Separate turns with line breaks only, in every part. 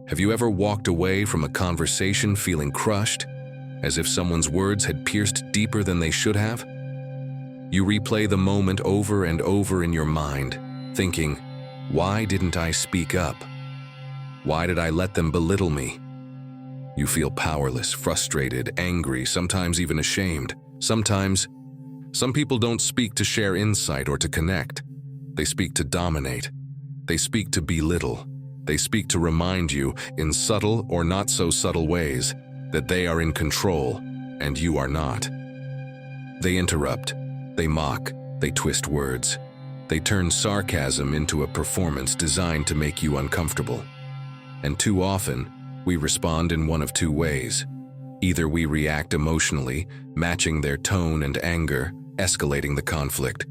Have you ever walked away from a conversation feeling crushed, as if someone's words had pierced deeper than they should have? You replay the moment over and over in your mind, thinking, why didn't I speak up? Why did I let them belittle me? You feel powerless, frustrated, angry, sometimes even ashamed. Sometimes, some people don't speak to share insight or to connect. They speak to dominate. They speak to belittle. They speak to remind you, in subtle or not so subtle ways, that they are in control and you are not. They interrupt. They mock. They twist words. They turn sarcasm into a performance designed to make you uncomfortable. And too often, we respond in one of two ways. Either we react emotionally, matching their tone and anger, escalating the conflict,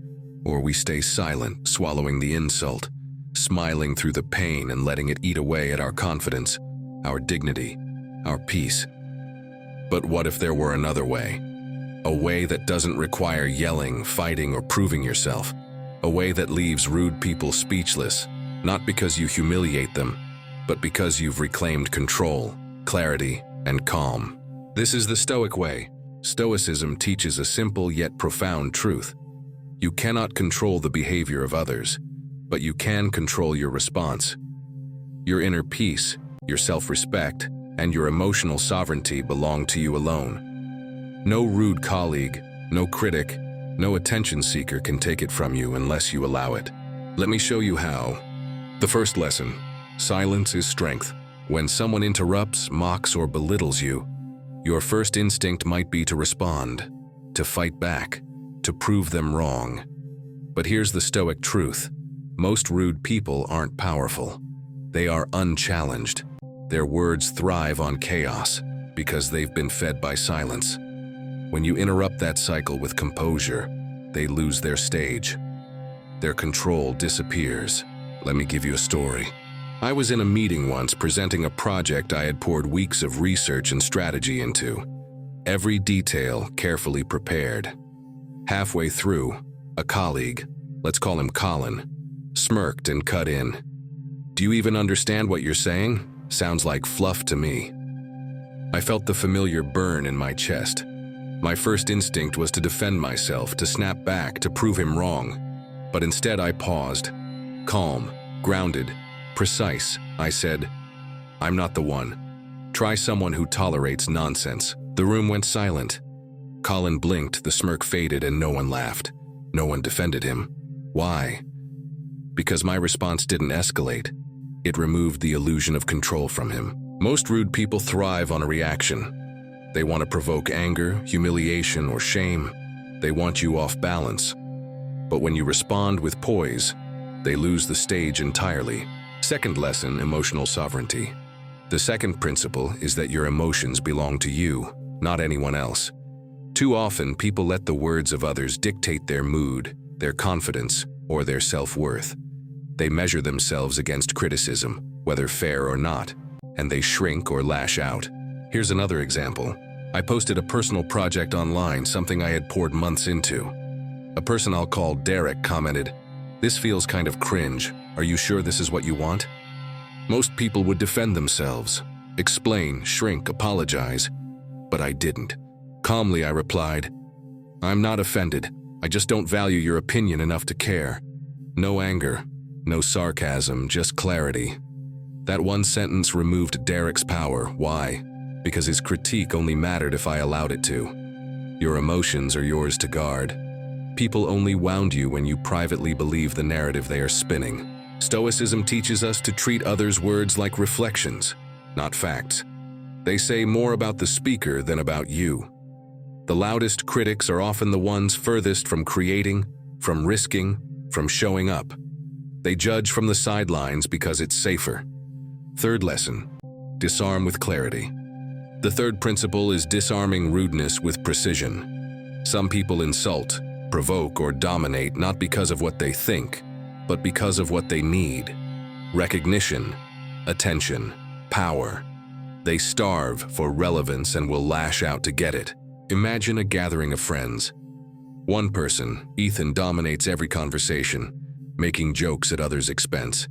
or we stay silent, swallowing the insult, smiling through the pain and letting it eat away at our confidence, our dignity, our peace. But what if there were another way? A way that doesn't require yelling, fighting, or proving yourself. A way that leaves rude people speechless, not because you humiliate them, but because you've reclaimed control, clarity, and calm. This is the Stoic way. Stoicism teaches a simple yet profound truth. You cannot control the behavior of others, but you can control your response. Your inner peace, your self-respect, and your emotional sovereignty belong to you alone. No rude colleague, no critic, no attention seeker can take it from you unless you allow it. Let me show you how. The first lesson: silence is strength. When someone interrupts, mocks, or belittles you, your first instinct might be to respond, to fight back, to prove them wrong. But here's the Stoic truth. Most rude people aren't powerful. They are unchallenged. Their words thrive on chaos because they've been fed by silence. When you interrupt that cycle with composure, they lose their stage. Their control disappears. Let me give you a story. I was in a meeting once presenting a project I had poured weeks of research and strategy into. Every detail carefully prepared. Halfway through, a colleague, let's call him Colin, smirked and cut in. "Do you even understand what you're saying? Sounds like fluff to me." I felt the familiar burn in my chest. My first instinct was to defend myself, to snap back, to prove him wrong. But instead I paused. Calm, grounded, precise, I said, "I'm not the one. Try someone who tolerates nonsense." The room went silent. Colin blinked, the smirk faded, and no one laughed. No one defended him. Why? Because my response didn't escalate. It removed the illusion of control from him. Most rude people thrive on a reaction. They want to provoke anger, humiliation, or shame. They want you off balance. But when you respond with poise, they lose the stage entirely. Second lesson: emotional sovereignty. The second principle is that your emotions belong to you, not anyone else. Too often, people let the words of others dictate their mood, their confidence, or their self-worth. They measure themselves against criticism, whether fair or not, and they shrink or lash out. Here's another example. I posted a personal project online, something I had poured months into. A person I'll call Derek commented, "This feels kind of cringe. Are you sure this is what you want?" Most people would defend themselves, explain, shrink, apologize, but I didn't. Calmly, I replied, "I'm not offended. I just don't value your opinion enough to care." No anger, no sarcasm, just clarity. That one sentence removed Derek's power. Why? Because his critique only mattered if I allowed it to. Your emotions are yours to guard. People only wound you when you privately believe the narrative they are spinning. Stoicism teaches us to treat others' words like reflections, not facts. They say more about the speaker than about you. The loudest critics are often the ones furthest from creating, from risking, from showing up. They judge from the sidelines because it's safer. Third lesson: disarm with clarity. The third principle is disarming rudeness with precision. Some people insult, provoke, or dominate not because of what they think, but because of what they need. Recognition, attention, power. They starve for relevance and will lash out to get it. Imagine a gathering of friends. One person, Ethan, dominates every conversation, making jokes at others' expense.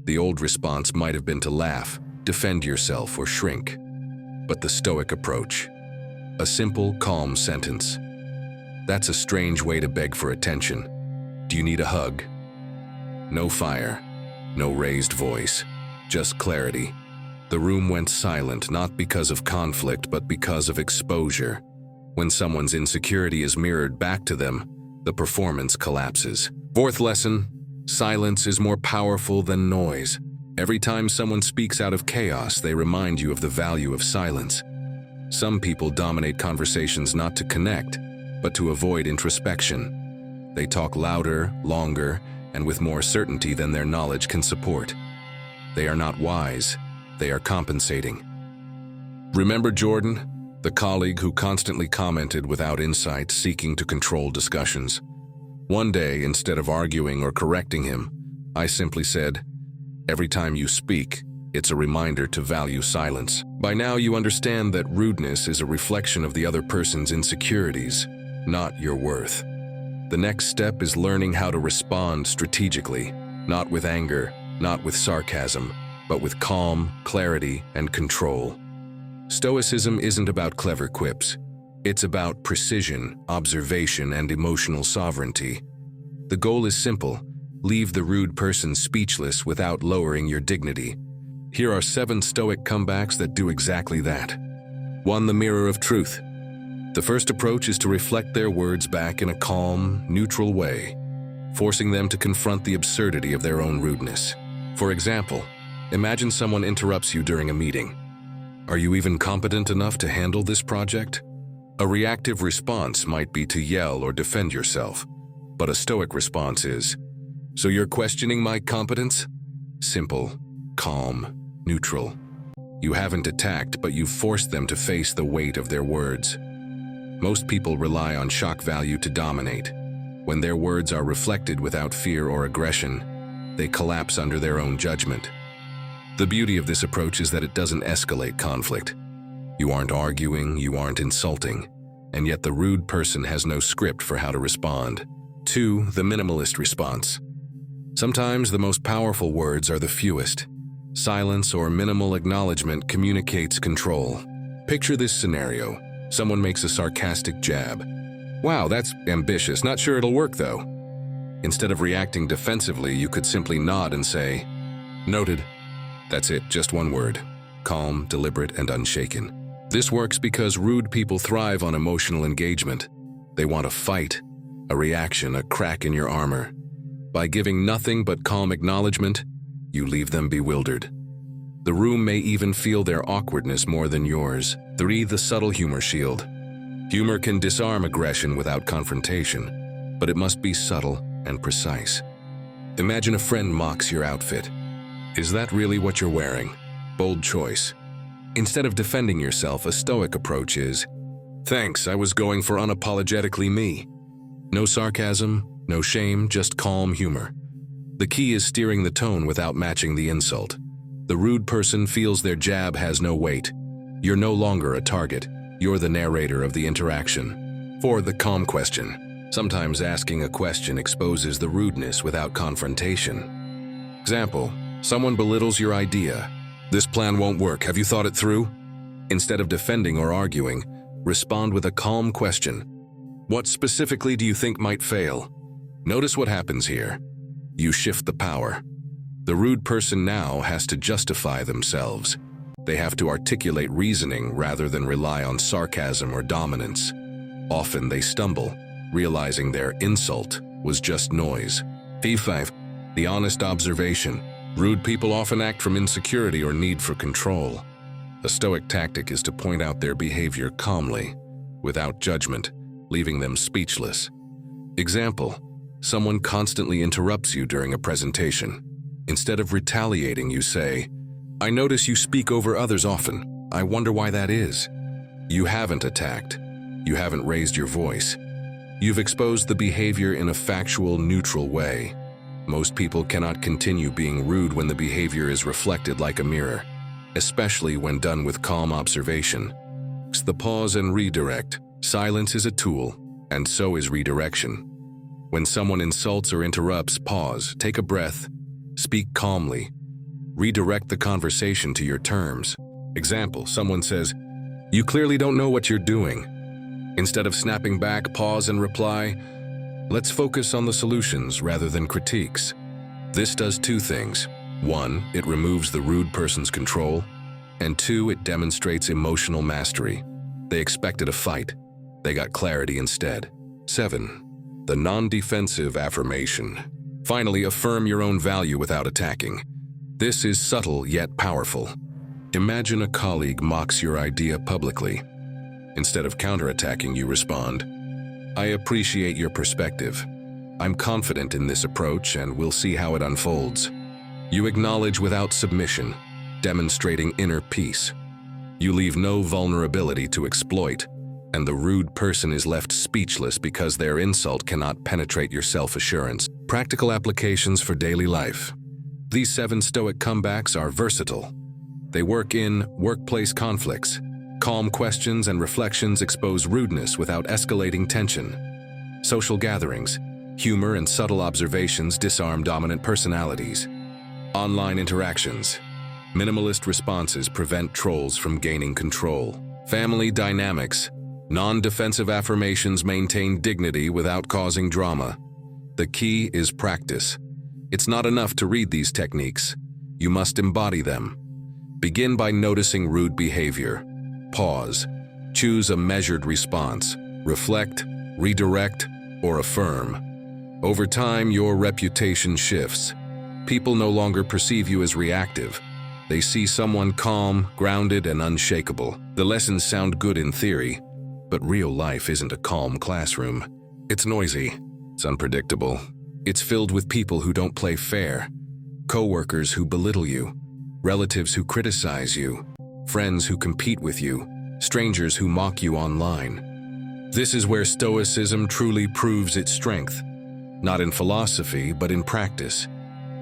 The old response might have been to laugh, defend yourself, or shrink. But the Stoic approach, a simple, calm sentence. That's a strange way to beg for attention. Do you need a hug? No fire, no raised voice, just clarity. The room went silent, not because of conflict, but because of exposure. When someone's insecurity is mirrored back to them, the performance collapses. Fourth lesson, silence is more powerful than noise. Every time someone speaks out of chaos, they remind you of the value of silence. Some people dominate conversations not to connect, but to avoid introspection. They talk louder, longer, and with more certainty than their knowledge can support. They are not wise, they are compensating. Remember Jordan, the colleague who constantly commented without insight, seeking to control discussions? One day, instead of arguing or correcting him, I simply said, "Every time you speak, it's a reminder to value silence." By now you understand that rudeness is a reflection of the other person's insecurities, not your worth. The next step is learning how to respond strategically, not with anger, not with sarcasm, but with calm, clarity, and control. Stoicism isn't about clever quips. It's about precision, observation, and emotional sovereignty. The goal is simple: leave the rude person speechless without lowering your dignity. Here are 7 Stoic comebacks that do exactly that. 1. The mirror of truth. The first approach is to reflect their words back in a calm, neutral way, forcing them to confront the absurdity of their own rudeness. For example, imagine someone interrupts you during a meeting. Are you even competent enough to handle this project? A reactive response might be to yell or defend yourself, but a Stoic response is, "So you're questioning my competence?" Simple, calm, neutral. You haven't attacked, but you've forced them to face the weight of their words. Most people rely on shock value to dominate. When their words are reflected without fear or aggression, they collapse under their own judgment. The beauty of this approach is that it doesn't escalate conflict. You aren't arguing, you aren't insulting, and yet the rude person has no script for how to respond. 2. The minimalist response. Sometimes the most powerful words are the fewest. Silence or minimal acknowledgement communicates control. Picture this scenario. Someone makes a sarcastic jab. "Wow, that's ambitious. Not sure it'll work, though." Instead of reacting defensively, you could simply nod and say, "Noted." That's it, just one word. Calm, deliberate, and unshaken. This works because rude people thrive on emotional engagement. They want a fight, a reaction, a crack in your armor. By giving nothing but calm acknowledgement, you leave them bewildered. The room may even feel their awkwardness more than yours. 3. The subtle humor shield. Humor can disarm aggression without confrontation, but it must be subtle and precise. Imagine a friend mocks your outfit. "Is that really what you're wearing?" Bold choice. Instead of defending yourself, a Stoic approach is, "Thanks, I was going for unapologetically me." No sarcasm, no shame, just calm humor. The key is steering the tone without matching the insult. The rude person feels their jab has no weight. You're no longer a target. You're the narrator of the interaction. 4. The calm question. Sometimes asking a question exposes the rudeness without confrontation. Example, someone belittles your idea. "This plan won't work. Have you thought it through?" Instead of defending or arguing, respond with a calm question. "What specifically do you think might fail?" Notice what happens here. You shift the power. The rude person now has to justify themselves. They have to articulate reasoning rather than rely on sarcasm or dominance. Often they stumble, realizing their insult was just noise. P5. The honest observation. Rude people often act from insecurity or need for control. A Stoic tactic is to point out their behavior calmly, without judgment, leaving them speechless. Example, someone constantly interrupts you during a presentation. Instead of retaliating, you say, "I notice you speak over others often. I wonder why that is." You haven't attacked. You haven't raised your voice. You've exposed the behavior in a factual, neutral way. Most people cannot continue being rude when the behavior is reflected like a mirror, especially when done with calm observation. The pause and redirect. Silence is a tool, and so is redirection. When someone insults or interrupts, pause, take a breath, speak calmly. Redirect the conversation to your terms. Example, someone says, "You clearly don't know what you're doing." Instead of snapping back, pause and reply, "Let's focus on the solutions rather than critiques." This does two things. One, it removes the rude person's control, and two, it demonstrates emotional mastery. They expected a fight. They got clarity instead. 7. The non-defensive affirmation. Finally, affirm your own value without attacking. This is subtle yet powerful. Imagine a colleague mocks your idea publicly. Instead of counterattacking, you respond, "I appreciate your perspective. I'm confident in this approach and we'll see how it unfolds." You acknowledge without submission, demonstrating inner peace. You leave no vulnerability to exploit, and the rude person is left speechless because their insult cannot penetrate your self-assurance. Practical applications for daily life. These 7 Stoic comebacks are versatile. They work in workplace conflicts. Calm questions and reflections expose rudeness without escalating tension. Social gatherings. Humor and subtle observations disarm dominant personalities. Online interactions. Minimalist responses prevent trolls from gaining control. Family dynamics. Non-defensive affirmations maintain dignity without causing drama. The key is practice. It's not enough to read these techniques. You must embody them. Begin by noticing rude behavior. Pause. Choose a measured response. Reflect, redirect, or affirm. Over time, your reputation shifts. People no longer perceive you as reactive. They see someone calm, grounded, and unshakable. The lessons sound good in theory, but real life isn't a calm classroom. It's noisy. It's unpredictable. It's filled with people who don't play fair. Coworkers who belittle you. Relatives who criticize you. Friends who compete with you. Strangers who mock you online. This is where Stoicism truly proves its strength. Not in philosophy, but in practice.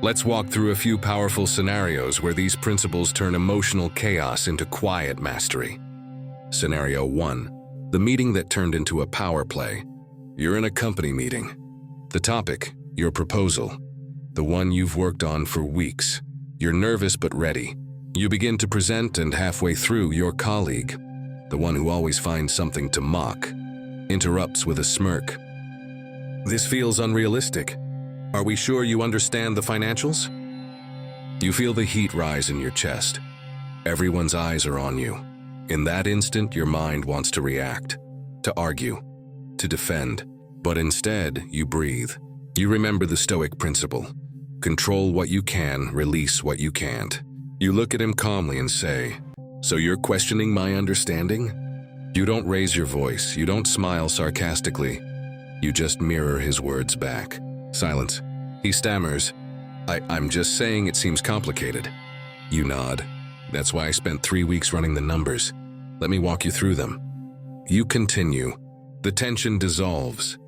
Let's walk through a few powerful scenarios where these principles turn emotional chaos into quiet mastery. Scenario 1. The meeting that turned into a power play. You're in a company meeting. The topic, your proposal. The one you've worked on for weeks. You're nervous but ready. You begin to present, and halfway through, your colleague, the one who always finds something to mock, interrupts with a smirk. "This feels unrealistic. Are we sure you understand the financials?" You feel the heat rise in your chest. Everyone's eyes are on you. In that instant, your mind wants to react, to argue, to defend. But instead, you breathe. You remember the Stoic principle. Control what you can, release what you can't. You look at him calmly and say, "So you're questioning my understanding?" You don't raise your voice. You don't smile sarcastically. You just mirror his words back. Silence. He stammers, I'm just saying it seems complicated." You nod. "That's why I spent 3 weeks running the numbers. Let me walk you through them." You continue. The tension dissolves.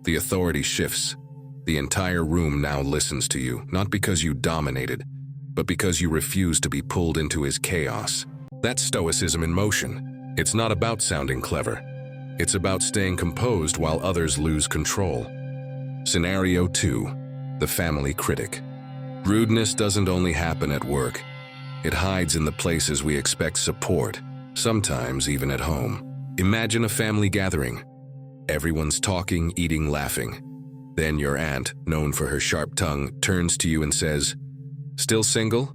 The authority shifts. The entire room now listens to you, not because you dominated, but because you refuse to be pulled into his chaos. That's Stoicism in motion. It's not about sounding clever. It's about staying composed while others lose control. Scenario 2. The family critic. Rudeness doesn't only happen at work. It hides in the places we expect support, sometimes even at home. Imagine a family gathering. Everyone's talking, eating, laughing. Then your aunt, known for her sharp tongue, turns to you and says, "Still single?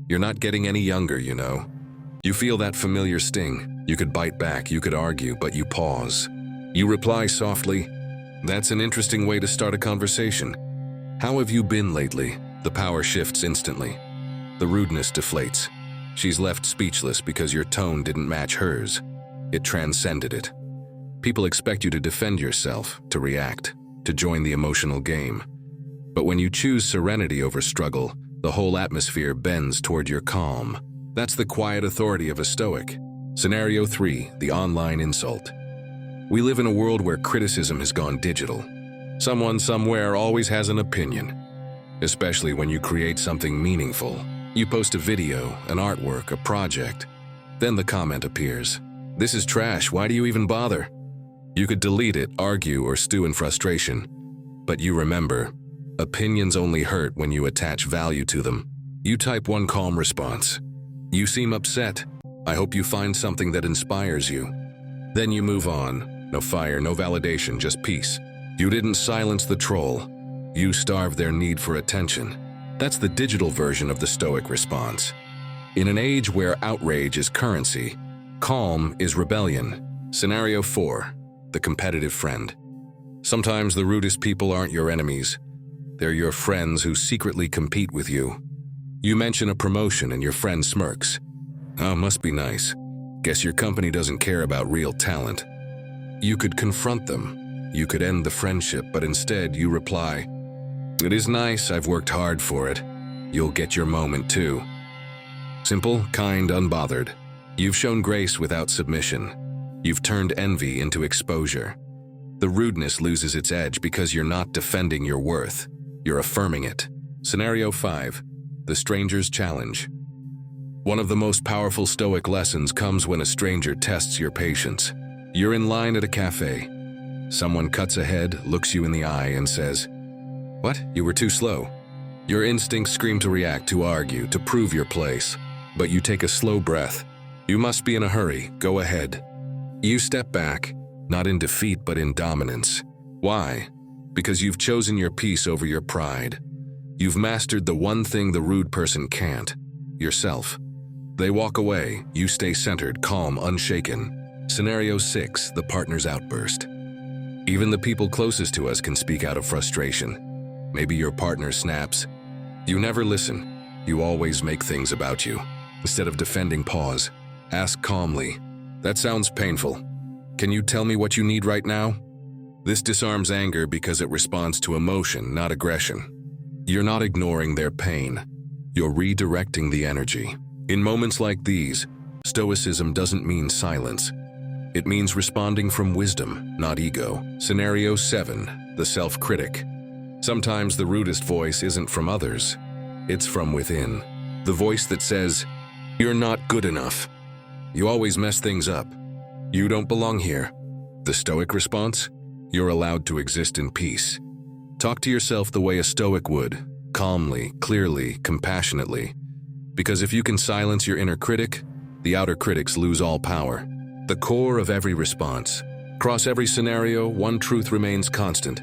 You're not getting any younger, you know." You feel that familiar sting. You could bite back, you could argue, but you pause. You reply softly, "That's an interesting way to start a conversation. How have you been lately?" The power shifts instantly. The rudeness deflates. She's left speechless because your tone didn't match hers. It transcended it. People expect you to defend yourself, to react, to join the emotional game. But when you choose serenity over struggle, the whole atmosphere bends toward your calm. That's the quiet authority of a Stoic. Scenario 3, the online insult. We live in a world where criticism has gone digital. Someone somewhere always has an opinion, especially when you create something meaningful. You post a video, an artwork, a project. Then the comment appears. "This is trash, why do you even bother?" You could delete it, argue, or stew in frustration. But you remember, opinions only hurt when you attach value to them. You type one calm response. You seem upset. I hope you find something that inspires you. Then you move on. No fire, no validation, just peace. You didn't silence the troll. You starved their need for attention. That's the digital version of the Stoic response. In an age where outrage is currency, calm is rebellion. Scenario 4, the competitive friend. Sometimes the rudest people aren't your enemies. They're your friends who secretly compete with you. You mention a promotion and your friend smirks. Oh, must be nice. Guess your company doesn't care about real talent. You could confront them. You could end the friendship, but instead you reply, "It is nice, I've worked hard for it. You'll get your moment too." Simple, kind, unbothered. You've shown grace without submission. You've turned envy into exposure. The rudeness loses its edge because you're not defending your worth. You're affirming it. Scenario 5, the stranger's challenge. One of the most powerful Stoic lessons comes when a stranger tests your patience. You're in line at a cafe. Someone cuts ahead, looks you in the eye, and says, "What? You were too slow." Your instincts scream to react, to argue, to prove your place. But you take a slow breath. You must be in a hurry. Go ahead. You step back, not in defeat but in dominance. Why? Because you've chosen your peace over your pride. You've mastered the one thing the rude person can't: yourself. They walk away. You stay centered, calm, unshaken. Scenario 6, the partner's outburst. Even the people closest to us can speak out of frustration. Maybe your partner snaps. You never listen. You always make things about you. Instead of defending, pause. Ask calmly, "That sounds painful. Can you tell me what you need right now?" This disarms anger because it responds to emotion, not aggression. You're not ignoring their pain. You're redirecting the energy. In moments like these, Stoicism doesn't mean silence. It means responding from wisdom, not ego. Scenario 7, the self-critic. Sometimes the rudest voice isn't from others. It's from within. The voice that says, "You're not good enough. You always mess things up. You don't belong here." The Stoic response? You're allowed to exist in peace. Talk to yourself the way a Stoic would, calmly, clearly, compassionately. Because if you can silence your inner critic, the outer critics lose all power. The core of every response. Across every scenario, one truth remains constant.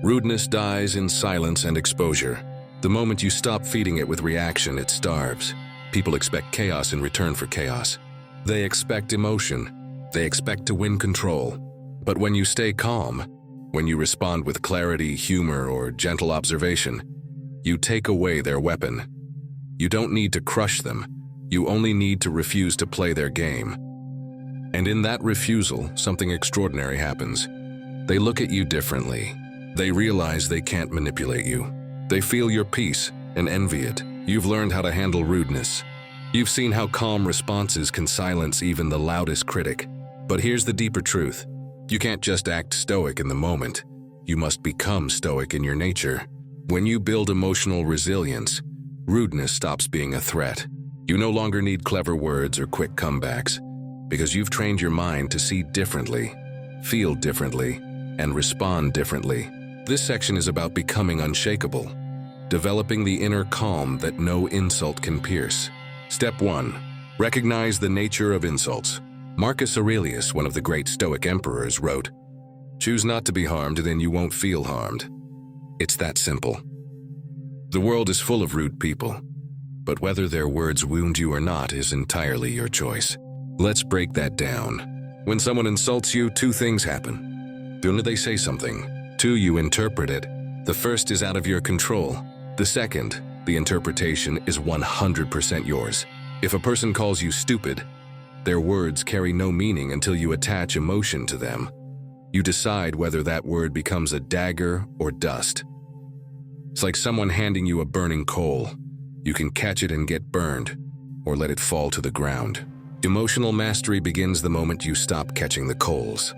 Rudeness dies in silence and exposure. The moment you stop feeding it with reaction, it starves. People expect chaos in return for chaos. They expect emotion. They expect to win control. But when you stay calm, when you respond with clarity, humor, or gentle observation, you take away their weapon. You don't need to crush them. You only need to refuse to play their game. And in that refusal, something extraordinary happens. They look at you differently. They realize they can't manipulate you. They feel your peace and envy it. You've learned how to handle rudeness. You've seen how calm responses can silence even the loudest critic. But here's the deeper truth. You can't just act stoic in the moment. You must become stoic in your nature. When you build emotional resilience, rudeness stops being a threat. You no longer need clever words or quick comebacks, because you've trained your mind to see differently, feel differently, and respond differently. This section is about becoming unshakable, developing the inner calm that no insult can pierce. Step 1. Recognize the nature of insults. Marcus Aurelius, one of the great Stoic emperors, wrote, "Choose not to be harmed, then you won't feel harmed." It's that simple. The world is full of rude people, but whether their words wound you or not is entirely your choice. Let's break that down. When someone insults you, two things happen. 1, they say something. 2, you interpret it. The first is out of your control. The second, the interpretation, is 100% yours. If a person calls you stupid, their words carry no meaning until you attach emotion to them. You decide whether that word becomes a dagger or dust. It's like someone handing you a burning coal. You can catch it and get burned, or let it fall to the ground. Emotional mastery begins the moment you stop catching the coals.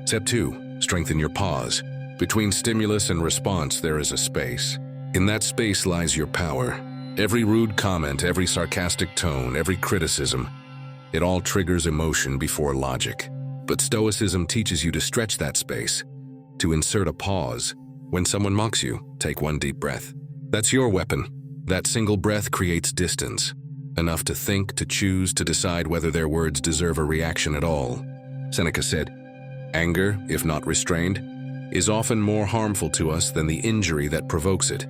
Step 2, strengthen your pause. Between stimulus and response, there is a space. In that space lies your power. Every rude comment, every sarcastic tone, every criticism, it all triggers emotion before logic. But Stoicism teaches you to stretch that space, to insert a pause. When someone mocks you, take one deep breath. That's your weapon. That single breath creates distance, enough to think, to choose, to decide whether their words deserve a reaction at all. Seneca said, "Anger, if not restrained, is often more harmful to us than the injury that provokes it."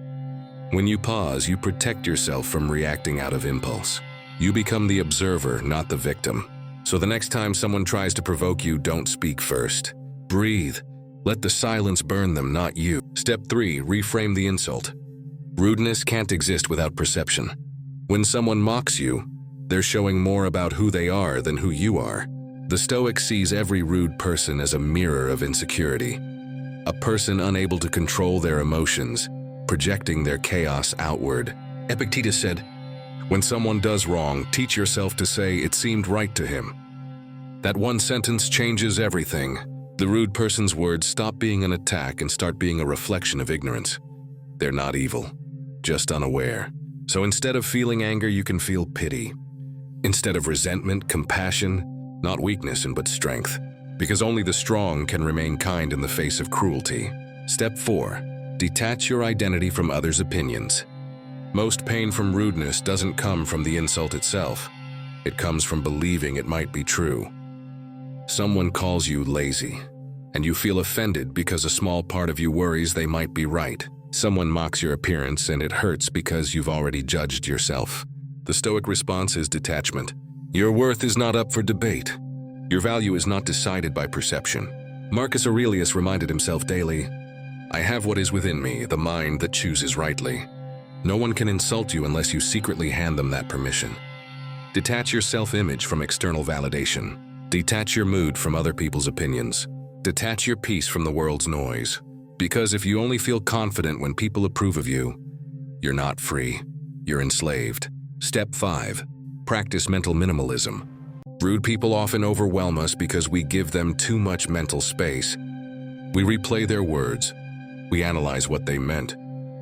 When you pause, you protect yourself from reacting out of impulse. You become the observer, not the victim. So the next time someone tries to provoke you, don't speak first. Breathe. Let the silence burn them, not you. Step 3, reframe the insult. Rudeness can't exist without perception. When someone mocks you, they're showing more about who they are than who you are. The Stoic sees every rude person as a mirror of insecurity, a person unable to control their emotions, projecting their chaos outward. Epictetus said, "When someone does wrong, teach yourself to say it seemed right to him." That one sentence changes everything. The rude person's words stop being an attack and start being a reflection of ignorance. They're not evil, just unaware. So instead of feeling anger, you can feel pity. Instead of resentment, compassion, not weakness but strength. Because only the strong can remain kind in the face of cruelty. Step 4, detach your identity from others' opinions. Most pain from rudeness doesn't come from the insult itself. It comes from believing it might be true. Someone calls you lazy, and you feel offended because a small part of you worries they might be right. Someone mocks your appearance, and it hurts because you've already judged yourself. The Stoic response is detachment. Your worth is not up for debate. Your value is not decided by perception. Marcus Aurelius reminded himself daily, "I have what is within me, the mind that chooses rightly." No one can insult you unless you secretly hand them that permission. Detach your self-image from external validation. Detach your mood from other people's opinions. Detach your peace from the world's noise. Because if you only feel confident when people approve of you, you're not free. You're enslaved. Step 5, practice mental minimalism. Rude people often overwhelm us because we give them too much mental space. We replay their words. We analyze what they meant.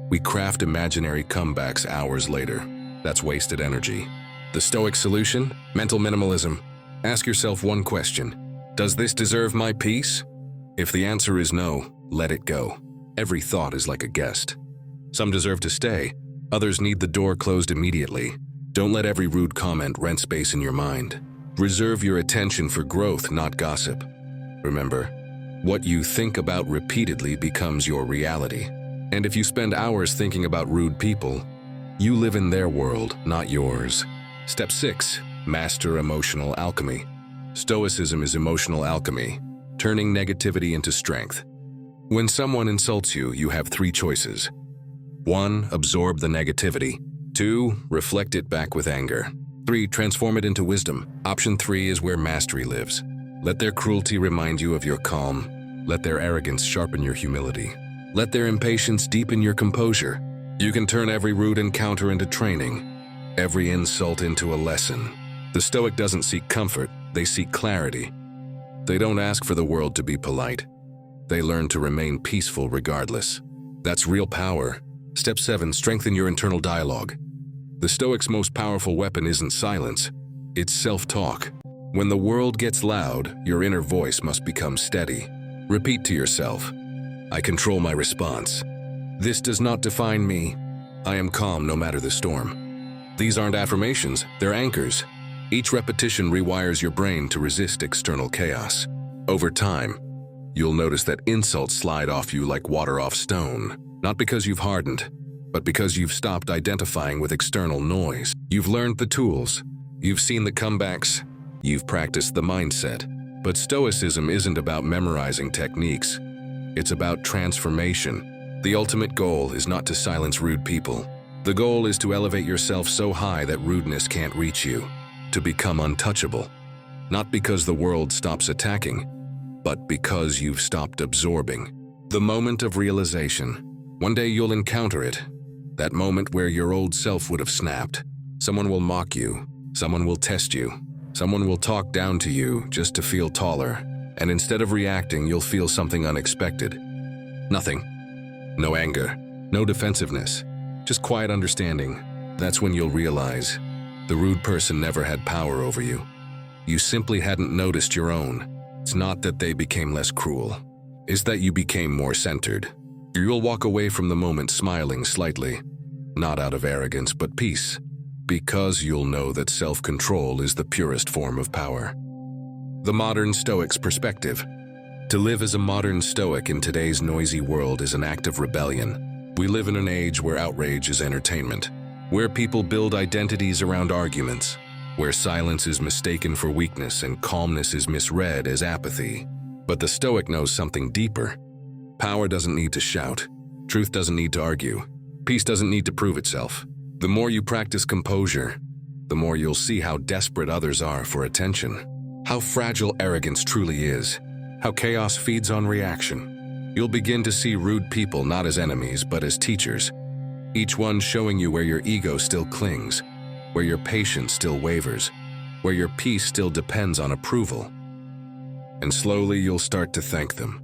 We craft imaginary comebacks hours later. That's wasted energy. The Stoic solution? Mental minimalism. Ask yourself one question. Does this deserve my peace? If the answer is no, let it go. Every thought is like a guest. Some deserve to stay. Others need the door closed immediately. Don't let every rude comment rent space in your mind. Reserve your attention for growth, not gossip. Remember, what you think about repeatedly becomes your reality. And if you spend hours thinking about rude people, you live in their world, not yours. Step 6, master emotional alchemy. Stoicism is emotional alchemy, turning negativity into strength. When someone insults you, you have 3 choices. 1, absorb the negativity. 2, reflect it back with anger. 3, transform it into wisdom. Option 3 is where mastery lives. Let their cruelty remind you of your calm. Let their arrogance sharpen your humility. Let their impatience deepen your composure. You can turn every rude encounter into training, every insult into a lesson. The Stoic doesn't seek comfort, they seek clarity. They don't ask for the world to be polite. They learn to remain peaceful regardless. That's real power. Step 7, strengthen your internal dialogue. The Stoic's most powerful weapon isn't silence, it's self-talk. When the world gets loud, your inner voice must become steady. Repeat to yourself, "I control my response. This does not define me. I am calm no matter the storm." These aren't affirmations, they're anchors. Each repetition rewires your brain to resist external chaos. Over time, you'll notice that insults slide off you like water off stone, not because you've hardened, but because you've stopped identifying with external noise. You've learned the tools, you've seen the comebacks, you've practiced the mindset. But Stoicism isn't about memorizing techniques. It's about transformation. The ultimate goal is not to silence rude people. The goal is to elevate yourself so high that rudeness can't reach you, to become untouchable. Not because the world stops attacking, but because you've stopped absorbing. The moment of realization. One day you'll encounter it. That moment where your old self would have snapped. Someone will mock you. Someone will test you. Someone will talk down to you just to feel taller. And instead of reacting, you'll feel something unexpected. Nothing. No anger. No defensiveness. Just quiet understanding. That's when you'll realize the rude person never had power over you. You simply hadn't noticed your own. It's not that they became less cruel. It's that you became more centered. You'll walk away from the moment smiling slightly, not out of arrogance but peace, because you'll know that self-control is the purest form of power. The modern Stoic's perspective. To live as a modern Stoic in today's noisy world is an act of rebellion. We live in an age where outrage is entertainment, where people build identities around arguments, where silence is mistaken for weakness and calmness is misread as apathy. But the Stoic knows something deeper. Power doesn't need to shout. Truth doesn't need to argue. Peace doesn't need to prove itself. The more you practice composure, the more you'll see how desperate others are for attention, how fragile arrogance truly is, how chaos feeds on reaction. You'll begin to see rude people not as enemies but as teachers, each one showing you where your ego still clings, where your patience still wavers, where your peace still depends on approval. And slowly you'll start to thank them,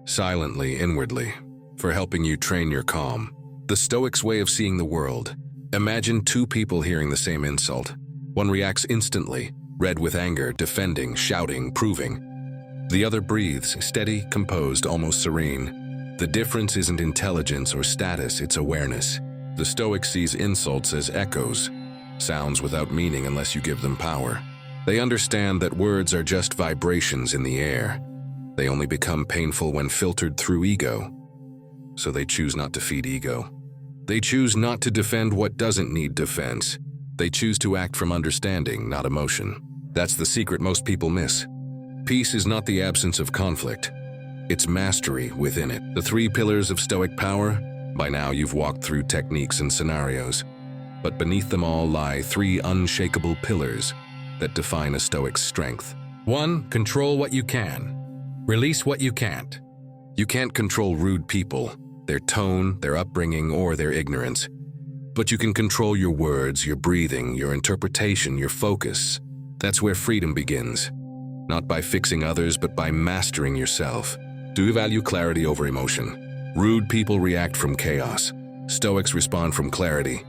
silently, inwardly, for helping you train your calm. The Stoic's way of seeing the world. Imagine two people hearing the same insult. One reacts instantly, red with anger, defending, shouting, proving. The other breathes, steady, composed, almost serene. The difference isn't intelligence or status, it's awareness. The Stoic sees insults as echoes, sounds without meaning unless you give them power. They understand that words are just vibrations in the air. They only become painful when filtered through ego. So they choose not to feed ego. They choose not to defend what doesn't need defense. They choose to act from understanding, not emotion. That's the secret most people miss. Peace is not the absence of conflict. It's mastery within it. The 3 pillars of Stoic power. By now you've walked through techniques and scenarios. But beneath them all lie 3 unshakable pillars that define a Stoic's strength. 1. Control what you can. Release what you can't. You can't control rude people, their tone, their upbringing, or their ignorance. But you can control your words, your breathing, your interpretation, your focus. That's where freedom begins. Not by fixing others, but by mastering yourself. Do you value clarity over emotion? Rude people react from chaos. Stoics respond from clarity.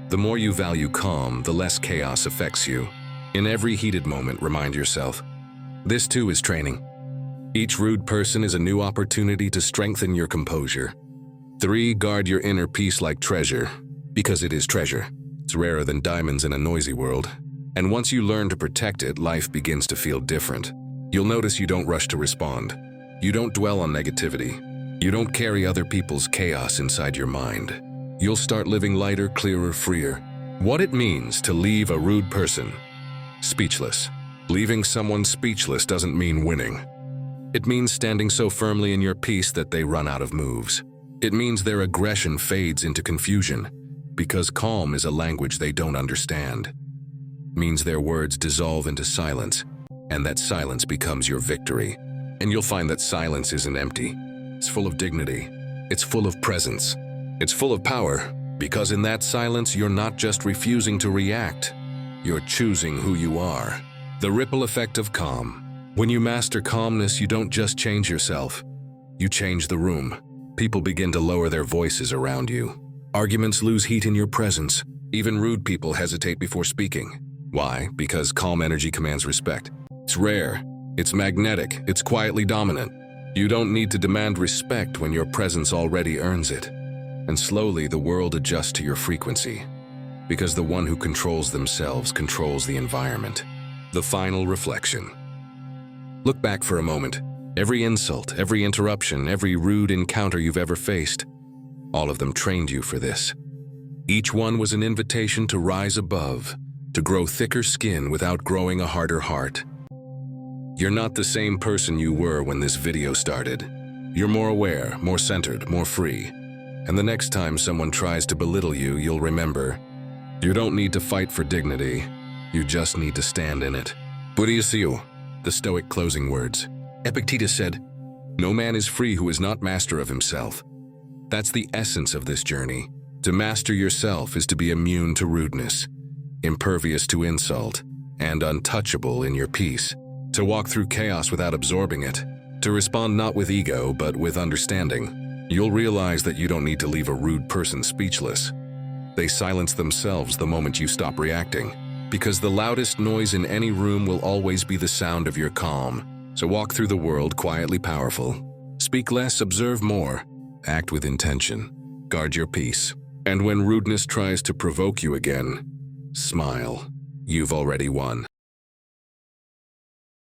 The more you value calm, the less chaos affects you. In every heated moment, remind yourself, this too is training. Each rude person is a new opportunity to strengthen your composure. 3. Guard your inner peace like treasure, because it is treasure. It's rarer than diamonds in a noisy world. And once you learn to protect it, life begins to feel different. You'll notice you don't rush to respond. You don't dwell on negativity. You don't carry other people's chaos inside your mind. You'll start living lighter, clearer, freer. What it means to leave a rude person speechless. Leaving someone speechless doesn't mean winning. It means standing so firmly in your peace that they run out of moves. It means their aggression fades into confusion, because calm is a language they don't understand. It means their words dissolve into silence, and that silence becomes your victory. And you'll find that silence isn't empty. It's full of dignity. It's full of presence. It's full of power, because in that silence you're not just refusing to react, you're choosing who you are. The ripple effect of calm. When you master calmness, you don't just change yourself, you change the room. People begin to lower their voices around you. Arguments lose heat in your presence. Even rude people hesitate before speaking. Why? Because calm energy commands respect. It's rare, it's magnetic, it's quietly dominant. You don't need to demand respect when your presence already earns it. And slowly the world adjusts to your frequency, because the one who controls themselves controls the environment. The final reflection. Look back for a moment. Every insult, every interruption, every rude encounter you've ever faced, all of them trained you for this. Each one was an invitation to rise above, to grow thicker skin without growing a harder heart. You're not the same person you were when this video started. You're more aware, more centered, more free. And the next time someone tries to belittle you, you'll remember, you don't need to fight for dignity, you just need to stand in it. Buddhiasiu, the Stoic closing words. Epictetus said, "No man is free who is not master of himself." That's the essence of this journey. To master yourself is to be immune to rudeness, impervious to insult, and untouchable in your peace. To walk through chaos without absorbing it. To respond not with ego, but with understanding. You'll realize that you don't need to leave a rude person speechless. They silence themselves the moment you stop reacting, because the loudest noise in any room will always be the sound of your calm. So walk through the world quietly powerful. Speak less, observe more. Act with intention. Guard your peace. And when rudeness tries to provoke you again, smile. You've already won.